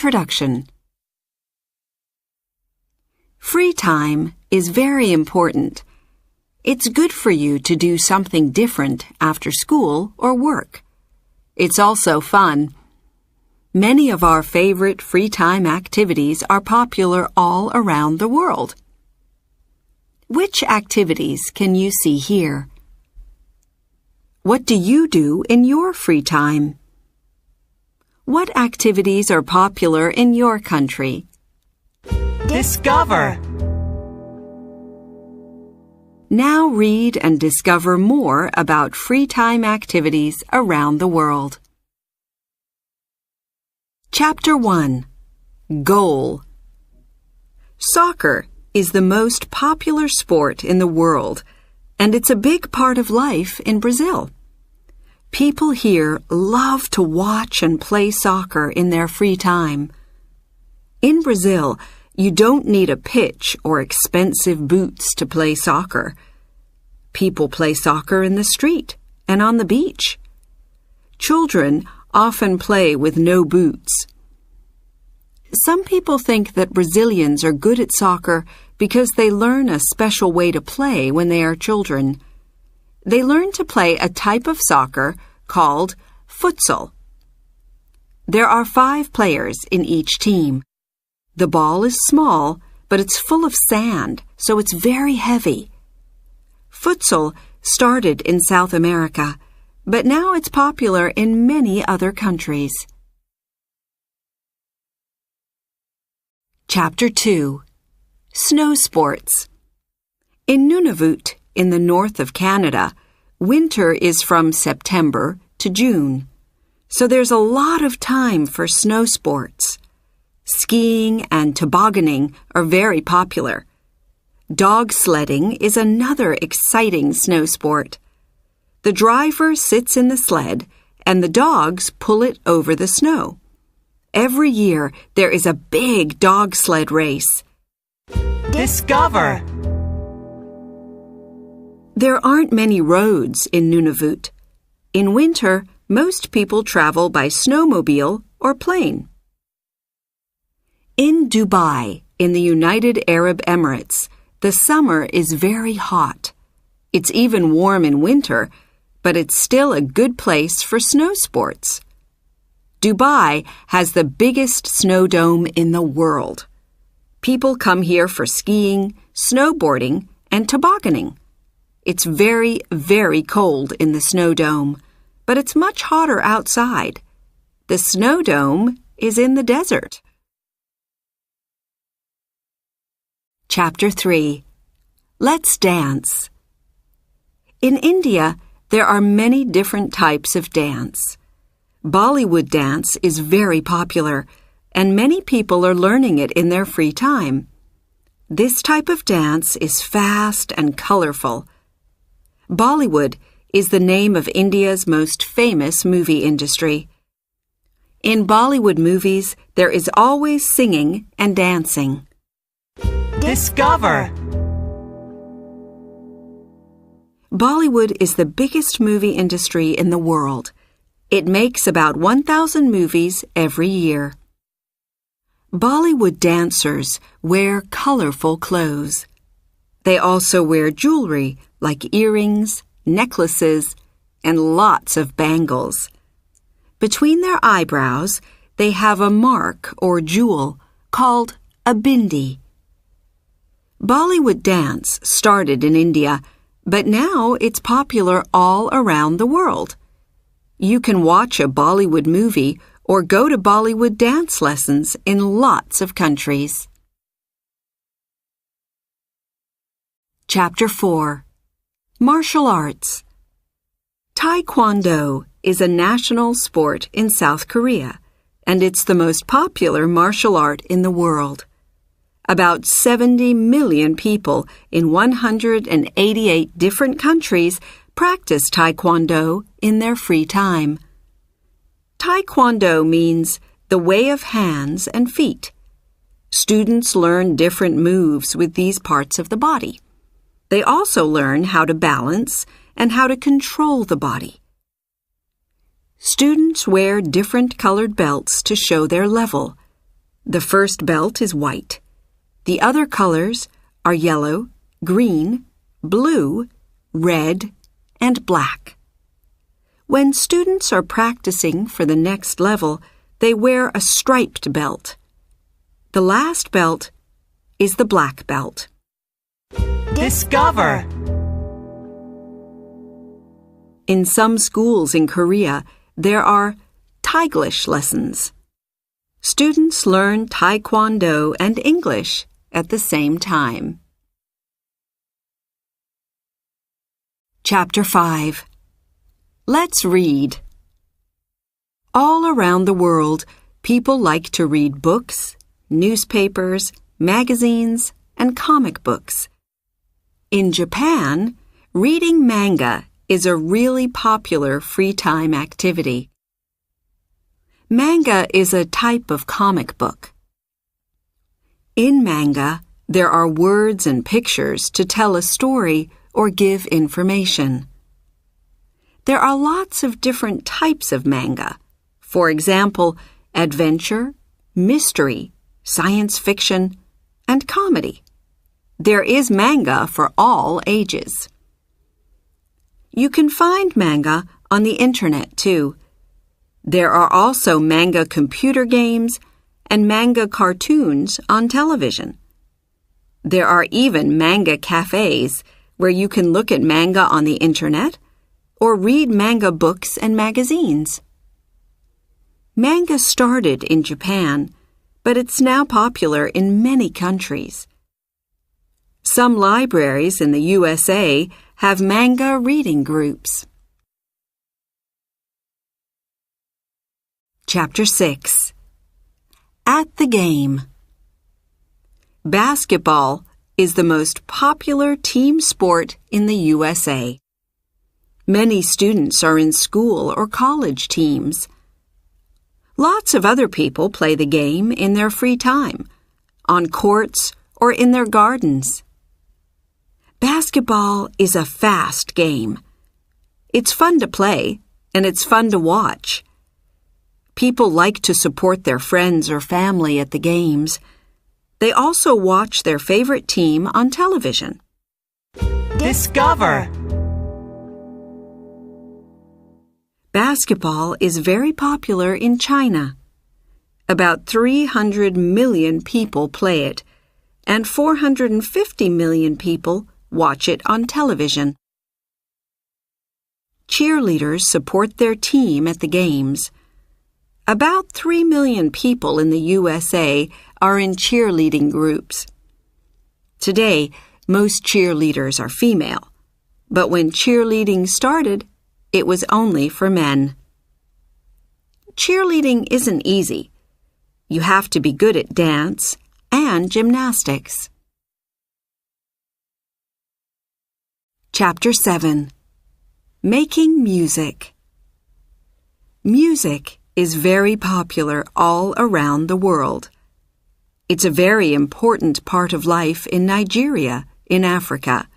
Introduction. Free time is very important. It's good for you to do something different after school or work. It's also fun. Many of our favorite free time activities are popular all around the world. Which activities can you see here? What do you do in your free time? What activities are popular in your country? Discover. Now read and discover more about free time activities around the world. Chapter 1. Goal. Soccer is the most popular sport in the world, and it's a big part of life in Brazil. People here love to watch and play soccer in their free time. In Brazil, you don't need a pitch or expensive boots to play soccer. People play soccer in the street and on the beach. Children often play with no boots. Some people think that Brazilians are good at soccer because they learn a special way to play when they are children. They learn to play a type of soccer called futsal. There are 5 players in each team. The ball is small, but it's full of sand, so it's very heavy. Futsal started in South America, but now it's popular in many other countries. Chapter 2. Snow Sports. In Nunavut, in the north of Canada, winter is from September to June, so there's a lot of time for snow sports. Skiing and tobogganing are very popular. Dog sledding is another exciting snow sport. The driver sits in the sled and the dogs pull it over the snow. Every year there is a big dog sled race. Discover. There aren't many roads in Nunavut. In winter, most people travel by snowmobile or plane. In Dubai, in the United Arab Emirates, the summer is very hot. It's even warm in winter, but it's still a good place for snow sports. Dubai has the biggest snow dome in the world. People come here for skiing, snowboarding, and tobogganing. It's very, very cold in the snow dome, but it's much hotter outside. The snow dome is in the desert. Chapter 3. Let's dance. In India, there are many different types of dance. Bollywood dance is very popular, and many people are learning it in their free time. This type of dance is fast and colorful. Bollywood is the name of India's most famous movie industry. In Bollywood movies, there is always singing and dancing. Discover. Bollywood is the biggest movie industry in the world. It makes about 1,000 movies every year. Bollywood dancers wear colorful clothes. They also wear jewelry like earrings, necklaces, and lots of bangles. Between their eyebrows, they have a mark or jewel called a bindi. Bollywood dance started in India, but now it's popular all around the world. You can watch a Bollywood movie or go to Bollywood dance lessons in lots of countries. Chapter 4. Martial Arts. Taekwondo is a national sport in South Korea, and it's the most popular martial art in the world. About 70 million people in 188 different countries practice Taekwondo in their free time. Taekwondo means the way of hands and feet. Students learn different moves with these parts of the body. They also learn how to balance and how to control the body. Students wear different colored belts to show their level. The first belt is white. The other colors are yellow, green, blue, red, and black. When students are practicing for the next level, they wear a striped belt. The last belt is the black belt. Discover. In some schools in Korea, there are Thaiglish lessons. Students learn Taekwondo and English at the same time. Chapter 5. Let's read. All around the world, people like to read books, newspapers, magazines, and comic books. In Japan, reading manga is a really popular free time activity. Manga is a type of comic book. In manga, there are words and pictures to tell a story or give information. There are lots of different types of manga. For example, adventure, mystery, science fiction, and comedy. There is manga for all ages. You can find manga on the internet too. There are also manga computer games and manga cartoons on television. There are even manga cafes where you can look at manga on the internet or read manga books and magazines. Manga started in Japan, but it's now popular in many countries. Some libraries in the USA have manga reading groups. Chapter 6. At the game. Basketball is the most popular team sport in the USA. Many students are in school or college teams. Lots of other people play the game in their free time, on courts or in their gardens. Basketball is a fast game. It's fun to play, and it's fun to watch. People like to support their friends or family at the games. They also watch their favorite team on television. Discover. Basketball is very popular in China. About 300 million people play it, and 450 million people watch it on television. Cheerleaders support their team at the games. About 3 million people in the USA are in cheerleading groups. Today, most cheerleaders are female, but when cheerleading started, it was only for men. Cheerleading isn't easy. You have to be good at dance and gymnastics. Chapter 7. Making music. Music is very popular all around the world. It's a very important part of life in Nigeria, in Africa.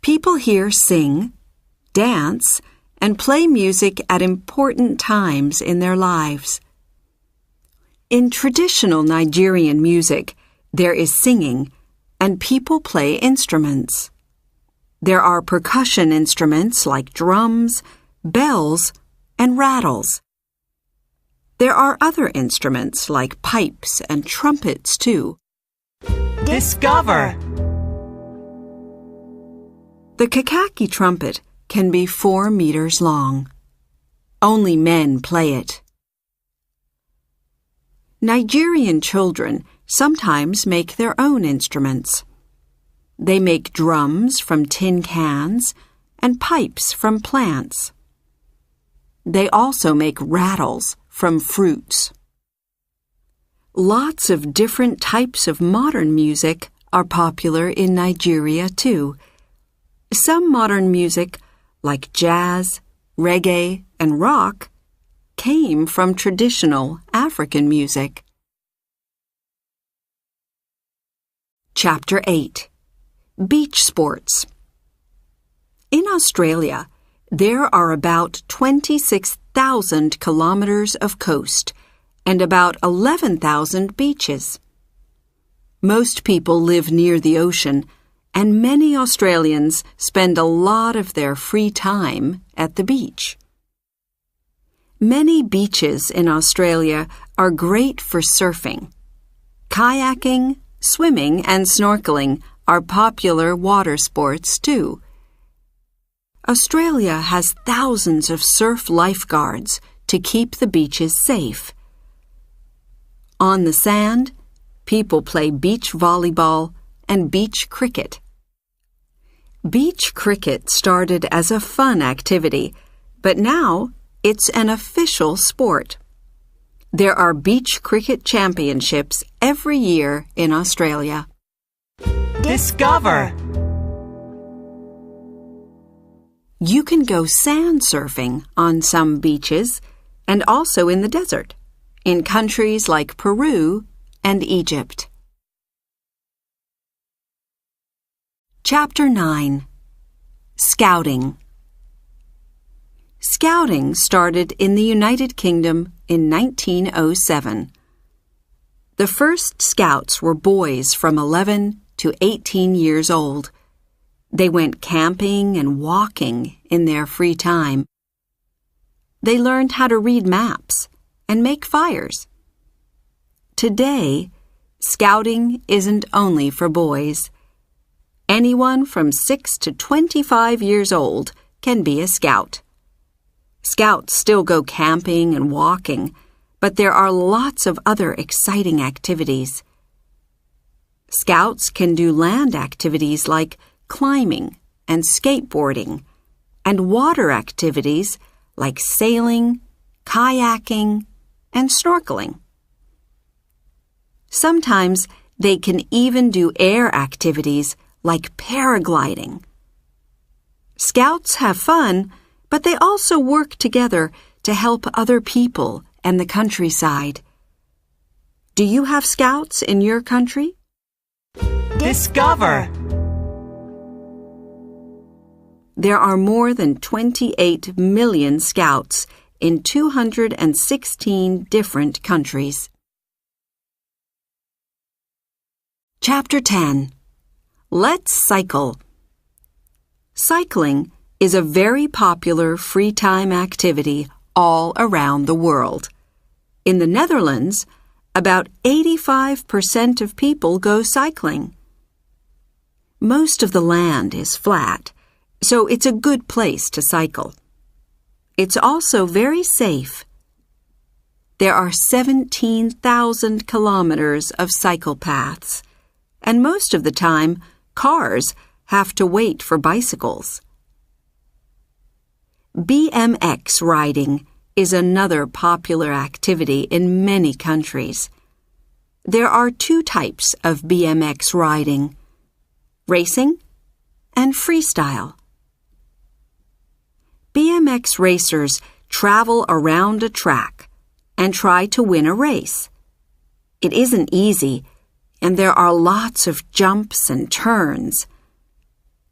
People here sing, dance, and play music at important times in their lives. In traditional Nigerian music, there is singing, and people play instruments. There are percussion instruments like drums, bells, and rattles. There are other instruments like pipes and trumpets too. Discover. The kakaki trumpet can be 4 meters long. Only men play it. Nigerian children sometimes make their own instruments. They make drums from tin cans and pipes from plants. They also make rattles from fruits. Lots of different types of modern music are popular in Nigeria too. Some modern music, like jazz, reggae, and rock, came from traditional African music. Chapter 8. Beach sports. In Australia, there are about 26,000 kilometers of coast and about 11,000 beaches. Most people live near the ocean, and many Australians spend a lot of their free time at the beach. Many beaches in Australia are great for surfing. Kayaking, swimming, and snorkeling are popular water sports too. Australia has thousands of surf lifeguards to keep the beaches safe. On the sand, people play beach volleyball and beach cricket. Beach cricket started as a fun activity, but now it's an official sport. There are beach cricket championships every year in Australia. Discover. You can go sand surfing on some beaches and also in the desert, in countries like Peru and Egypt. Chapter 9. Scouting. Scouting started in the United Kingdom in 1907. The first scouts were boys from 11 to 18 years old. They went camping and walking in their free time. They learned how to read maps and make fires. Today, scouting isn't only for boys. Anyone from 6 to 25 years old can be a scout. Scouts still go camping and walking, but there are lots of other exciting activities. Scouts can do land activities like climbing and skateboarding, and water activities like sailing, kayaking, and snorkeling. Sometimes they can even do air activities like paragliding. Scouts have fun, but they also work together to help other people and the countryside. Do you have scouts in your country? Discover. There are more than 28 million scouts in 216 different countries. Chapter 10. Let's cycle. Cycling is a very popular free time activity all around the world. In the Netherlands, about 85% of people go cycling. Most of the land is flat, so it's a good place to cycle. It's also very safe. There are 17,000 kilometers of cycle paths, and most of the time, cars have to wait for bicycles. BMX riding is another popular activity in many countries. There are two types of BMX riding: racing and freestyle. BMX racers travel around a track and try to win a race. It isn't easy, and there are lots of jumps and turns.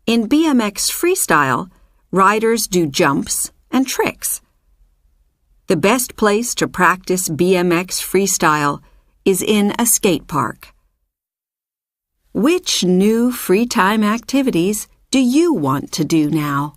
In BMX freestyle, riders do jumps and tricks. The best place to practice BMX freestyle is in a skate park. Which new free time activities do you want to do now?